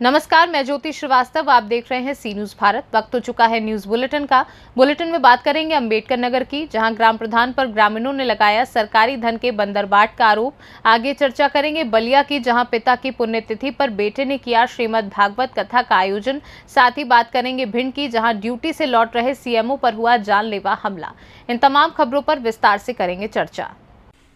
नमस्कार, मैं ज्योति श्रीवास्तव। आप देख रहे हैं सी न्यूज भारत। वक्त हो चुका है न्यूज बुलेटिन का। बुलेटिन में बात करेंगे अंबेडकर नगर की, जहां ग्राम प्रधान पर ग्रामीणों ने लगाया सरकारी धन के बंदरबाट का आरोप। आगे चर्चा करेंगे बलिया की, जहां पिता की पुण्यतिथि पर बेटे ने किया श्रीमद् भागवत कथा का आयोजन। साथ ही बात करेंगे भिंड की, जहाँ ड्यूटी से लौट रहे सीएमओ पर हुआ जानलेवा हमला। इन तमाम खबरों पर विस्तार से करेंगे चर्चा।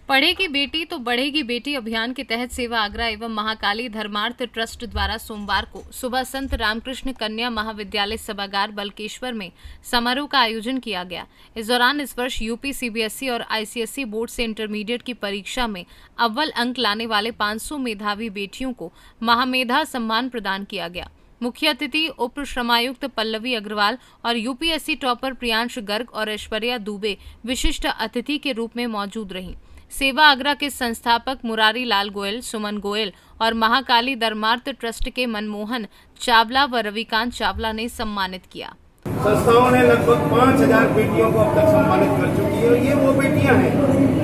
पढ़ेगी बेटी तो बढ़ेगी बेटी अभियान के तहत सेवा आगरा एवं महाकाली धर्मार्थ ट्रस्ट द्वारा सोमवार को सुबह संत रामकृष्ण कन्या महाविद्यालय सभागार बलकेश्वर में समारोह का आयोजन किया गया। इस दौरान इस वर्ष यूपी सीबीएसई और आईसीएसई बोर्ड से इंटरमीडिएट की परीक्षा में अव्वल अंक लाने वाले 500 मेधावी बेटियों को महामेधा सम्मान प्रदान किया गया। मुख्य अतिथि उप श्रमायुक्त पल्लवी अग्रवाल और यूपीएससी टॉपर प्रियांश गर्ग और ऐश्वर्या दुबे विशिष्ट अतिथि के रूप में मौजूद रहीं। सेवा आगरा के संस्थापक मुरारी लाल गोयल, सुमन गोयल और महाकाली धर्मार्थ ट्रस्ट के मनमोहन चावला व रविकांत चावला ने सम्मानित किया। संस्थाओं ने लगभग 5000 बेटियों को अब तक सम्मानित कर चुकी है और ये वो बेटियां हैं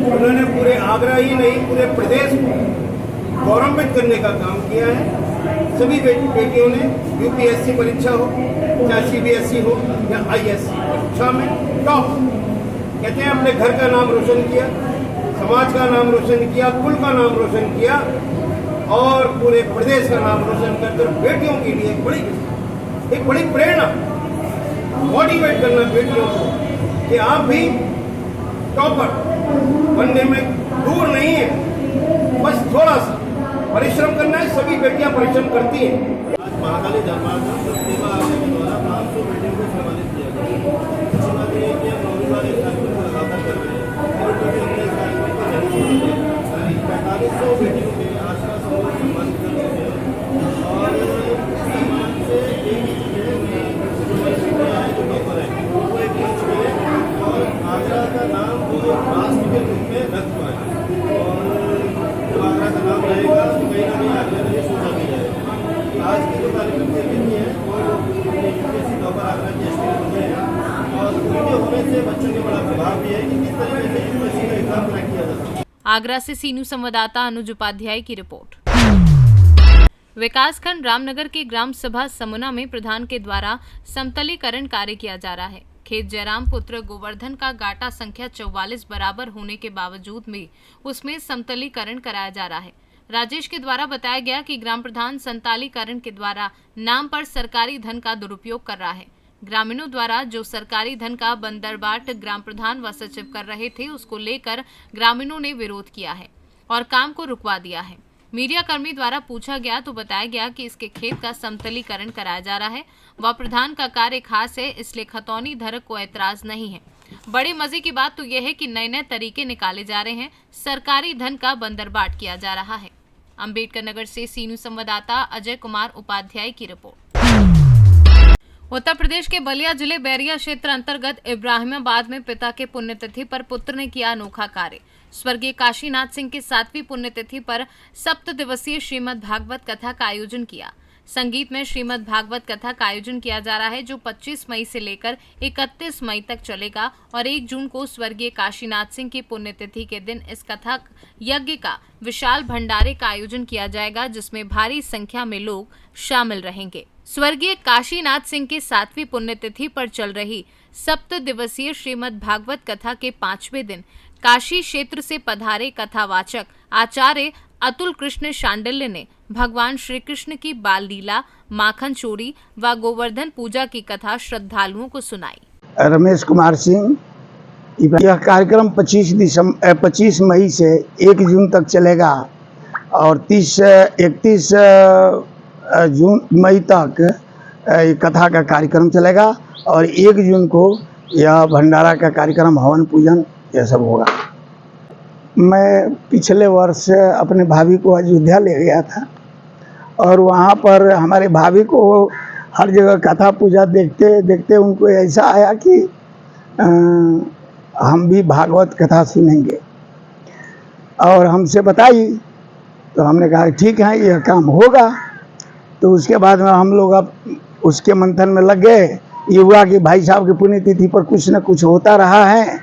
उन्होंने पूरे आगरा ही नहीं पूरे प्रदेश को गौरवान्वित करने का काम किया है। सभी बेटियों ने यूपीएससी परीक्षा हो, चाहे सीबीएसई हो या आईएससी परीक्षा में टॉप, कहते हैं अपने घर का नाम रोशन किया, समाज का नाम रोशन किया, कुल का नाम रोशन किया और पूरे प्रदेश का नाम रोशन करके बेटियों के लिए एक बड़ी प्रेरणा, मोटिवेट करना बेटियों को कि आप भी टॉपर बनने में दूर नहीं है, बस थोड़ा सा परिश्रम करना है। सभी बेटियां परिश्रम करती हैं। आज महाकाली धर्मार्थ सेवा आगरा के द्वारा 500 बेटियों को सम्मानित किया गया। इसके बाद ये कि हम रविवार एक कार्यक्रम को लगातार कर रहे हैं और बेटियों ने 4500 बेटियों के आसपास सम्मानित कर रहे हैं और सम्मान से एक जो टॉपर है वो एक मंच मिले और आगरा का नाम वो राष्ट्र के रूप में रख पाए और जब आगरा का नाम रहेगा तो कहीं ना कहीं आगरा में सोचा भी जाएगा। आज की जो कार्यक्रम चल रही है वो यूपीएससी टॉपर आगरा के स्टेट होते हैं और उनके होने से बच्चों के बड़ा प्रभाव भी है कि किस तरीके से यूपीएससी का एग्जाम क्रैक किया जाता है। आगरा से सी न्यूज संवाददाता अनुज उपाध्याय की रिपोर्ट। विकासखंड रामनगर के ग्राम सभा समुना में प्रधान के द्वारा समतलीकरण कार्य किया जा रहा है। खेत जयराम पुत्र गोवर्धन का गाटा संख्या 44 बराबर होने के बावजूद में उसमें समतलीकरण कराया जा रहा है। राजेश के द्वारा बताया गया कि ग्राम प्रधान संतालीकरण के द्वारा नाम पर सरकारी धन का दुरुपयोग कर रहा है। ग्रामीणों द्वारा जो सरकारी धन का बंदरबाट ग्राम प्रधान व सचिव कर रहे थे, उसको लेकर ग्रामीणों ने विरोध किया है और काम को रुकवा दिया है। मीडिया कर्मी द्वारा पूछा गया तो बताया गया कि इसके खेत का समतलीकरण कराया जा रहा है व प्रधान का कार्य खास है, इसलिए खतौनी धरक को ऐतराज नहीं है। बड़े मजे की बात तो यह है कि नए नए तरीके निकाले जा रहे हैं, सरकारी धन का बंदरबाट किया जा रहा है। अंबेडकर नगर से सी न्यूज संवाददाता अजय कुमार उपाध्याय की रिपोर्ट। उत्तर प्रदेश के बलिया जिले बैरिया क्षेत्र अंतर्गत इब्राहिमाबाद में पिता के पुण्यतिथि पर पुत्र ने किया अनोखा कार्य। स्वर्गीय काशीनाथ सिंह की 7वीं पुण्यतिथि पर 7 दिवसीय श्रीमद् भागवत कथा का आयोजन किया। संगीत में श्रीमद् भागवत कथा का आयोजन किया जा रहा है, जो 25 मई से लेकर 31 मई तक चलेगा और 1 जून को स्वर्गीय काशीनाथ सिंह की पुण्यतिथि के दिन इस कथा यज्ञ का विशाल भंडारे का आयोजन किया जाएगा, जिसमें भारी संख्या में लोग शामिल रहेंगे। स्वर्गीय काशीनाथ सिंह की 7वीं पुण्यतिथि पर चल रही 7 दिवसीय श्रीमद् भागवत कथा के 5वें दिन काशी क्षेत्र से पधारे कथावाचक आचार्य अतुल कृष्ण शांडिल्य ने भगवान श्री कृष्ण की बाल लीला, माखन चोरी व गोवर्धन पूजा की कथा श्रद्धालुओं को सुनाई। रमेश कुमार सिंह। यह कार्यक्रम 25 मई से 1 जून तक चलेगा और 31 जून मई तक कथा का कार्यक्रम चलेगा और 1 जून को यह भंडारा का कार्यक्रम, हवन पूजन यह सब होगा। मैं पिछले वर्ष अपने भाभी को अयोध्या ले गया था और वहाँ पर हमारे भाभी को हर जगह कथा पूजा देखते देखते उनको ऐसा आया कि हम भी भागवत कथा सुनेंगे और हमसे बताई, तो हमने कहा ठीक है यह काम होगा। तो उसके बाद में हम लोग अब उसके मंथन में लग गए। ये हुआ कि भाई साहब की पुण्यतिथि पर कुछ न कुछ होता रहा है,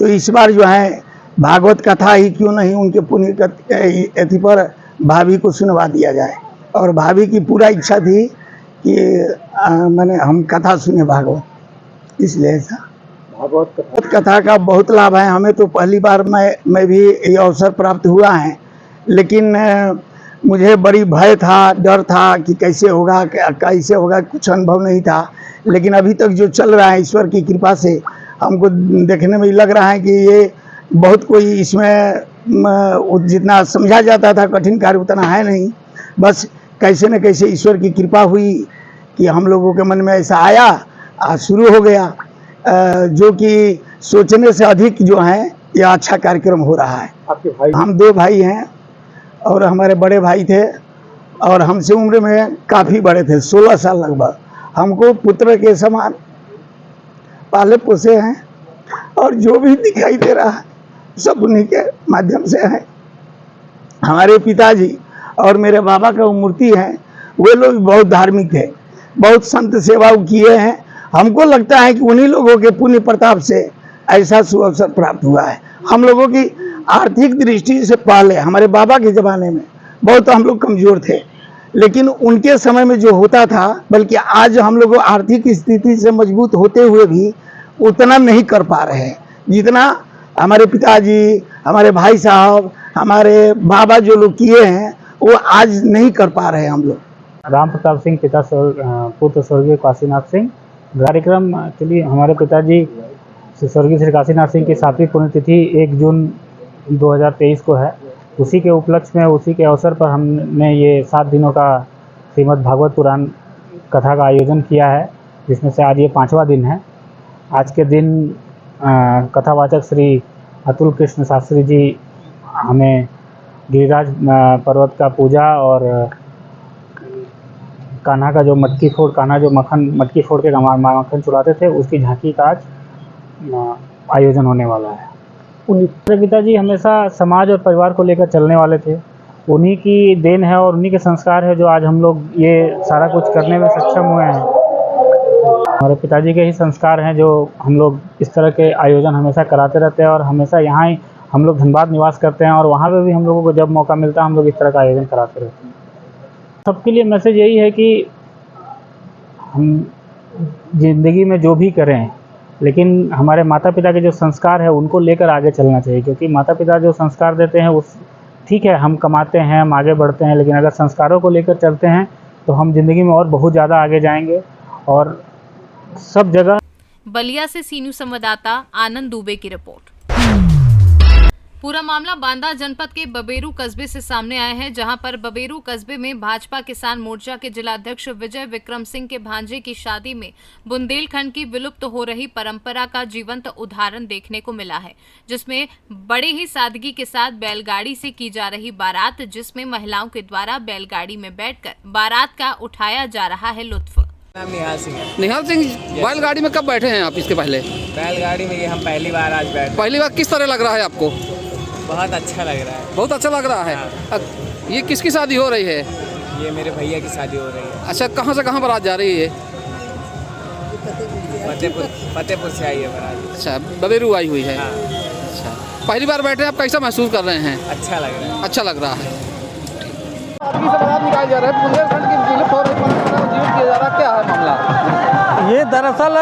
तो इस बार जो है भागवत कथा ही क्यों नहीं उनके पुण्यतिथि पर भाभी को सुनवा दिया जाए और भाभी की पूरा इच्छा थी कि मैंने हम कथा सुने भागवत, इसलिए ऐसा। भागवत कथा का बहुत लाभ है हमें, तो पहली बार मैं भी ये अवसर प्राप्त हुआ है, लेकिन मुझे बड़ी भय था, डर था कि कैसे होगा कुछ अनुभव नहीं था। लेकिन अभी तक जो चल रहा है ईश्वर की कृपा से हमको देखने में लग रहा है कि ये बहुत कोई इसमें जितना समझा जाता था कठिन कार्य उतना है नहीं। बस कैसे न कैसे ईश्वर की कृपा हुई कि हम लोगों के मन में ऐसा आया, आज शुरू हो गया, जो कि सोचने से अधिक जो है यह अच्छा कार्यक्रम हो रहा है। आपके भाई? हम 2 भाई हैं और हमारे बड़े भाई थे और हमसे उम्र में काफ़ी बड़े थे, 16 साल लगभग। हमको पुत्र के समान पाले पोसे हैं और जो भी दिखाई दे रहा है सब उन्हीं के माध्यम से है। हमारे पिताजी और मेरे बाबा का मूर्ति है, वे लोग बहुत धार्मिक थे, बहुत संत सेवा किए हैं। हमको लगता है कि उन्हीं लोगों के पुण्य प्रताप से ऐसा सुअवसर प्राप्त हुआ है। हम लोगों की आर्थिक दृष्टि से पहले हमारे बाबा के ज़माने में बहुत हम लोग कमज़ोर थे, लेकिन उनके समय में जो होता था, बल्कि आज हम लोग आर्थिक स्थिति से मजबूत होते हुए भी उतना नहीं कर पा रहे हैं जितना हमारे पिताजी, हमारे भाई साहब, हमारे बाबा जो लोग किए हैं वो आज नहीं कर पा रहे हैं हम लोग। राम प्रताप सिंह पिता पुत्र स्वर्गीय काशीनाथ सिंह। कार्यक्रम एक्चुअली हमारे पिताजी स्वर्गीय श्री काशीनाथ सिंह की 7वीं पुण्यतिथि 1 जून 2023 को है। उसी के उपलक्ष्य में, उसी के अवसर पर हमने ये 7 दिनों का श्रीमद् भागवत पुराण कथा का आयोजन किया है, जिसमें से आज ये 5वां दिन है। आज के दिन कथावाचक श्री अतुल कृष्ण शास्त्री जी हमें गिरिराज पर्वत का पूजा और कान्हा का जो मटकी फोड़, कान्हा जो मटकी फोड़ के माखन चुराते थे, उसकी झांकी का आज आयोजन होने वाला है। मेरे पिताजी हमेशा समाज और परिवार को लेकर चलने वाले थे। उन्हीं की देन है और उन्हीं के संस्कार है जो आज हम लोग ये सारा कुछ करने में सक्षम हुए हैं। हमारे पिताजी के ही संस्कार हैं जो हम लोग इस तरह के आयोजन हमेशा कराते रहते हैं और हमेशा यहाँ ही हम लोग धनबाद निवास करते हैं और वहाँ पे भी हम लोगों को जब मौका मिलता है हम लोग इस तरह का आयोजन कराते रहते हैं। सबके लिए मैसेज यही है कि हम ज़िंदगी में जो भी करें, लेकिन हमारे माता पिता के जो संस्कार है उनको लेकर आगे चलना चाहिए, क्योंकि माता पिता जो संस्कार देते हैं उस ठीक है, हम कमाते हैं, हम आगे बढ़ते हैं, लेकिन अगर संस्कारों को लेकर चलते हैं तो हम ज़िंदगी में और बहुत ज़्यादा आगे जाएंगे। और सब जगह। बलिया से सीनू संवाददाता आनंद दुबे की रिपोर्ट। पूरा मामला बांदा जनपद के बबेरू कस्बे से सामने आया है, जहां पर बबेरू कस्बे में भाजपा किसान मोर्चा के जिलाध्यक्ष विजय विक्रम सिंह के भांजे की शादी में बुंदेलखंड की विलुप्त हो रही परंपरा का जीवंत उदाहरण देखने को मिला है, जिसमें बड़े ही सादगी के साथ बैलगाड़ी से की जा रही बारात, जिसमें महिलाओं के द्वारा बैलगाड़ी में बैठकर बारात का उठाया जा रहा है लुत्फ। निहाल सिंह, बैलगाड़ी में कब बैठे हैं आप? इसके पहले बैलगाड़ी में ये हम पहली बार आज बैठे। पहली बार किस तरह लग रहा है आपको? बहुत अच्छा लग रहा है। बहुत अच्छा लग रहा है। ये किसकी शादी हो रही है? ये मेरे भैया की शादी हो रही है। अच्छा, कहाँ से कहाँ बारात जा रही है? फतेहपुर से आई है बारात। अच्छा, बबेरू आई हुई है। अच्छा, पहली बार बैठे, आप कैसा महसूस कर रहे हैं? अच्छा लग रहा है। अच्छा लग रहा है। निकाल जा रहा है, बुंदेलखंड की विलुप्त हो रही परंपरा को जीवित किया जा रहा है, क्या है मामला? ये दरअसल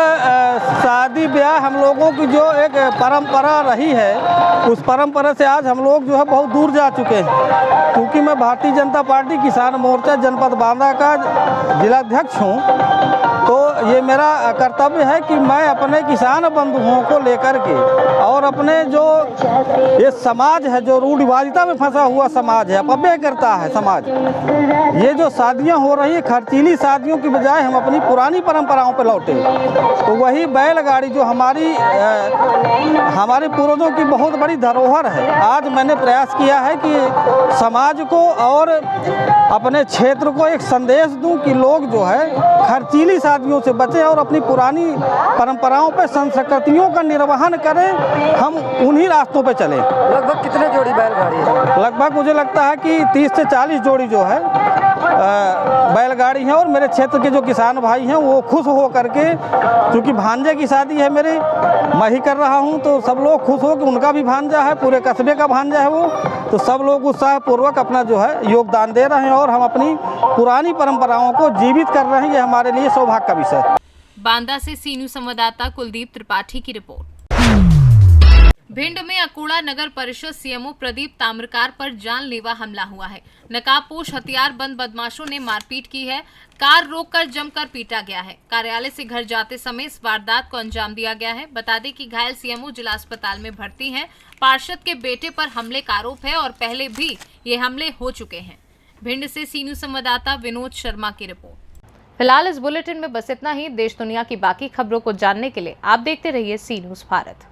शादी ब्याह हम लोगों की जो एक परंपरा रही है, उस परंपरा से आज हम लोग जो है बहुत दूर जा चुके हैं। क्योंकि मैं भारतीय जनता पार्टी किसान मोर्चा जनपद बांदा का जिलाध्यक्ष हूँ, तो ये मेरा कर्तव्य है कि मैं अपने किसान बंधुओं को लेकर के और अपने जो ये समाज है, जो रूढ़िवादिता में फंसा हुआ समाज है, अपव्यय करता है समाज, ये जो शादियां हो रही है खर्चीली शादियों की बजाय हम अपनी पुरानी परंपराओं पर लौटे। तो वही बैलगाड़ी जो हमारे पूर्वजों की बहुत बड़ी धरोहर है, आज मैंने प्रयास किया है कि समाज को और अपने क्षेत्र को एक संदेश दूं कि लोग जो है खर्चीली शादियों से बचें और अपनी पुरानी परंपराओं पर संस्कृतियों का निर्वहन करें, हम उन्हीं रास्तों पे चलें। लगभग कितने जोड़ी बैलगाड़ी है? लगभग मुझे लगता है कि 30 से 40 जोड़ी जो है बैलगाड़ी हैं और मेरे क्षेत्र के जो किसान भाई हैं वो खुश हो करके, क्योंकि भांजे की शादी है मेरे, मैं ही कर रहा हूं, तो सब लोग खुश हो कि उनका भी भांजा है, पूरे कस्बे का भांजा है वो, तो सब लोग उत्साहपूर्वक अपना जो है योगदान दे रहे हैं और हम अपनी पुरानी परंपराओं को जीवित कर रहे हैं। ये हमारे लिए सौभाग्य का विषय है। बांदा से सी न्यूज संवाददाता कुलदीप त्रिपाठी की रिपोर्ट। भिंड में अकूड़ा नगर परिषद सीएमओ प्रदीप ताम्रकार पर जानलेवा हमला हुआ है। नकाबपोश हथियारबंद बदमाशों ने मारपीट की है। कार रोककर जमकर पीटा गया है। कार्यालय से घर जाते समय इस वारदात को अंजाम दिया गया है। बता दें कि घायल सीएमओ जिला अस्पताल में भर्ती हैं। पार्षद के बेटे पर हमले का आरोप है और पहले भी ये हमले हो चुके हैं। भिंड से सी न्यूज संवाददाता विनोद शर्मा की रिपोर्ट। फिलहाल इस बुलेटिन में बस इतना ही। देश दुनिया की बाकी खबरों को जानने के लिए आप देखते रहिए सी न्यूज भारत।